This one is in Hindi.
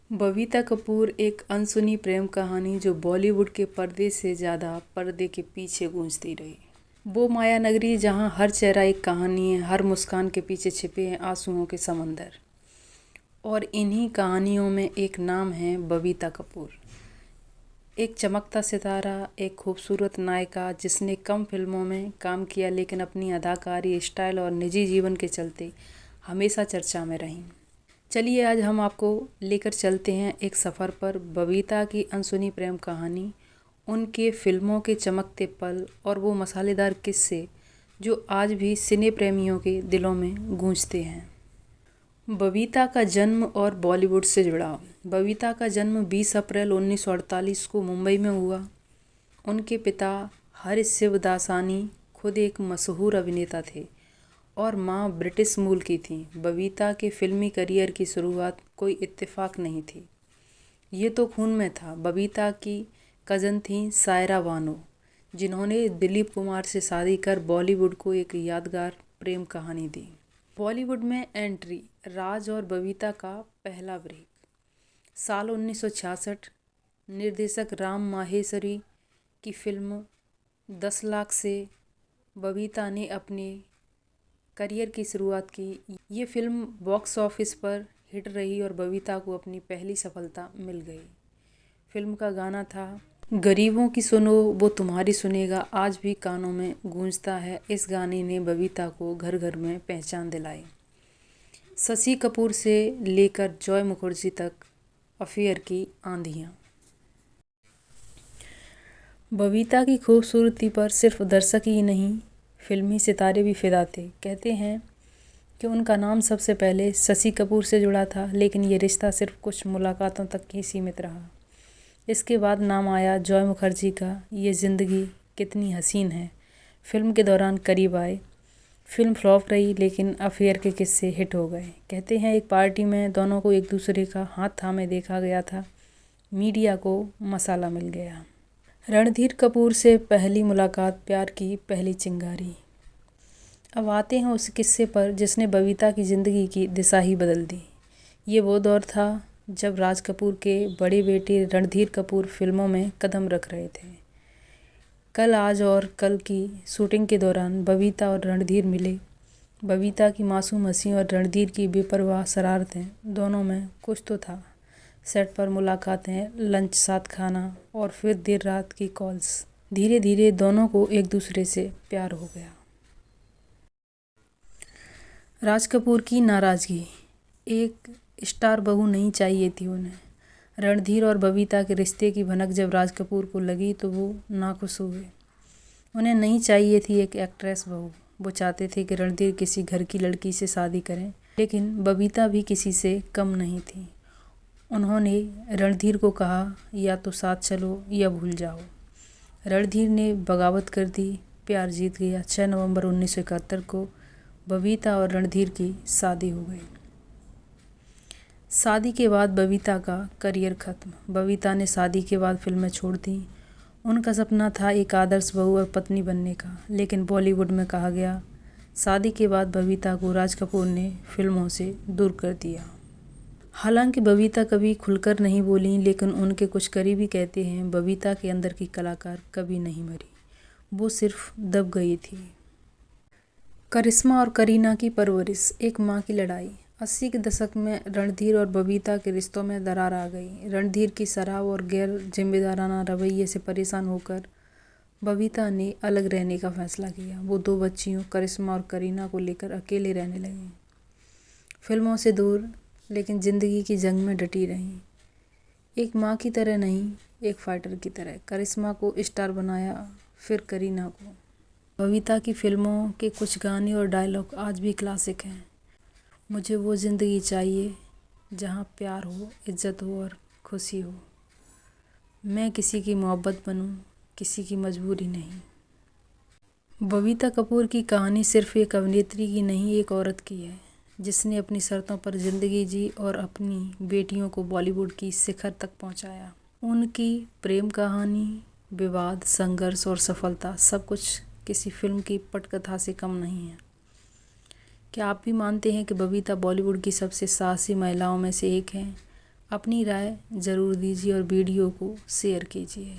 बबीता कपूर एक अनसुनी प्रेम कहानी जो बॉलीवुड के पर्दे से ज़्यादा पर्दे के पीछे गूंजती रही। वो माया नगरी जहाँ हर चेहरा एक कहानी है, हर मुस्कान के पीछे छिपे हैं आंसुओं के समंदर। और इन्हीं कहानियों में एक नाम है बबीता कपूर। एक चमकता सितारा, एक खूबसूरत नायिका जिसने कम फिल्मों में काम किया लेकिन अपनी अदाकारी, स्टाइल और निजी जीवन के चलते हमेशा चर्चा में रहीं। चलिए आज हम आपको लेकर चलते हैं एक सफ़र पर, बबीता की अनसुनी प्रेम कहानी, उनके फिल्मों के चमकते पल और वो मसालेदार किस्से जो आज भी सिने प्रेमियों के दिलों में गूंजते हैं। बबीता का जन्म और बॉलीवुड से जुड़ाव। बबीता का जन्म 20 अप्रैल 1948 को मुंबई में हुआ। उनके पिता हरीश शिवदासानी खुद एक मशहूर अभिनेता थे और मां ब्रिटिश मूल की थीं। बबीता के फिल्मी करियर की शुरुआत कोई इत्तेफाक नहीं थी, ये तो खून में था। बबीता की कज़न थीं सायरा बानो, जिन्होंने दिलीप कुमार से शादी कर बॉलीवुड को एक यादगार प्रेम कहानी दी। बॉलीवुड में एंट्री। राज और बबीता का पहला ब्रेक। साल 1966। निर्देशक राम माहेश्वरी की फिल्म 10 लाख से बबीता ने अपने करियर की शुरुआत की। ये फिल्म बॉक्स ऑफिस पर हिट रही और बबीता को अपनी पहली सफलता मिल गई। फिल्म का गाना था गरीबों की सुनो वो तुम्हारी सुनेगा, आज भी कानों में गूंजता है। इस गाने ने बबीता को घर घर में पहचान दिलाई। शशि कपूर से लेकर जॉय मुखर्जी तक अफेयर की आंधियाँ। बबीता की खूबसूरती पर सिर्फ दर्शक ही नहीं, फिल्मी सितारे भी फिदा थे। कहते हैं कि उनका नाम सबसे पहले शशि कपूर से जुड़ा था, लेकिन ये रिश्ता सिर्फ कुछ मुलाकातों तक ही सीमित रहा। इसके बाद नाम आया जॉय मुखर्जी का। ये ज़िंदगी कितनी हसीन है फिल्म के दौरान करीब आए। फिल्म फ्लॉप रही लेकिन अफेयर के किस्से हिट हो गए। कहते हैं एक पार्टी में दोनों को एक दूसरे का हाथ थामे देखा गया था, मीडिया को मसाला मिल गया। रणधीर कपूर से पहली मुलाकात, प्यार की पहली चिंगारी। अब आते हैं उस किस्से पर जिसने बबीता की ज़िंदगी की दिशा ही बदल दी। ये वो दौर था जब राज कपूर के बड़े बेटे रणधीर कपूर फिल्मों में कदम रख रहे थे। कल आज और कल की शूटिंग के दौरान बबीता और रणधीर मिले। बबीता की मासूम हंसी और रणधीर की बेपरवाह शरारतें, दोनों में कुछ तो था। सेट पर मुलाकातें, लंच साथ खाना और फिर देर रात की कॉल्स। धीरे धीरे दोनों को एक दूसरे से प्यार हो गया। राज कपूर की नाराज़गी। एक स्टार बहू नहीं चाहिए थी उन्हें। रणधीर और बबीता के रिश्ते की भनक जब राज कपूर को लगी तो वो नाखुश हुए। उन्हें नहीं चाहिए थी एक एक्ट्रेस बहू। वो चाहते थे कि रणधीर किसी घर की लड़की से शादी करें, लेकिन बबीता भी किसी से कम नहीं थी। उन्होंने रणधीर को कहा या तो साथ चलो या भूल जाओ। रणधीर ने बगावत कर दी। प्यार जीत गया। 6 नवंबर 1971 को बबीता और रणधीर की शादी हो गई। शादी के बाद बबीता का करियर ख़त्म। बबीता ने शादी के बाद फिल्में छोड़ दी। उनका सपना था एक आदर्श बहू और पत्नी बनने का, लेकिन बॉलीवुड में कहा गया। शादी के बाद बबीता को राज कपूर ने फिल्मों से दूर कर दिया। हालांकि बबीता कभी खुलकर नहीं बोली, लेकिन उनके कुछ करीबी कहते हैं बबीता के अंदर की कलाकार कभी नहीं मरी, वो सिर्फ दब गई थी। करिश्मा और करीना की परवरिश। एक माँ की लड़ाई। 80 के दशक में रणधीर और बबीता के रिश्तों में दरार आ गई। रणधीर की शराब और गैर जिम्मेदाराना रवैये से परेशान होकर बबीता ने अलग रहने का फैसला किया। वो 2 बच्चियों करिश्मा और करीना को लेकर अकेले रहने लगी। फिल्मों से दूर, लेकिन ज़िंदगी की जंग में डटी रहीं। एक माँ की तरह नहीं, एक फाइटर की तरह। करिश्मा को स्टार बनाया, फिर करीना को। बबीता की फिल्मों के कुछ गाने और डायलॉग आज भी क्लासिक हैं। मुझे वो ज़िंदगी चाहिए जहाँ प्यार हो, इज्जत हो और खुशी हो। मैं किसी की मोहब्बत बनूं, किसी की मजबूरी नहीं। बबीता कपूर की कहानी सिर्फ एक अभिनेत्री की नहीं, एक औरत की है जिसने अपनी शर्तों पर ज़िंदगी जी और अपनी बेटियों को बॉलीवुड की शिखर तक पहुंचाया। उनकी प्रेम कहानी, विवाद, संघर्ष और सफलता, सब कुछ किसी फिल्म की पटकथा से कम नहीं है। क्या आप भी मानते हैं कि बबीता बॉलीवुड की सबसे साहसी महिलाओं में से एक हैं? अपनी राय ज़रूर दीजिए और वीडियो को शेयर कीजिए।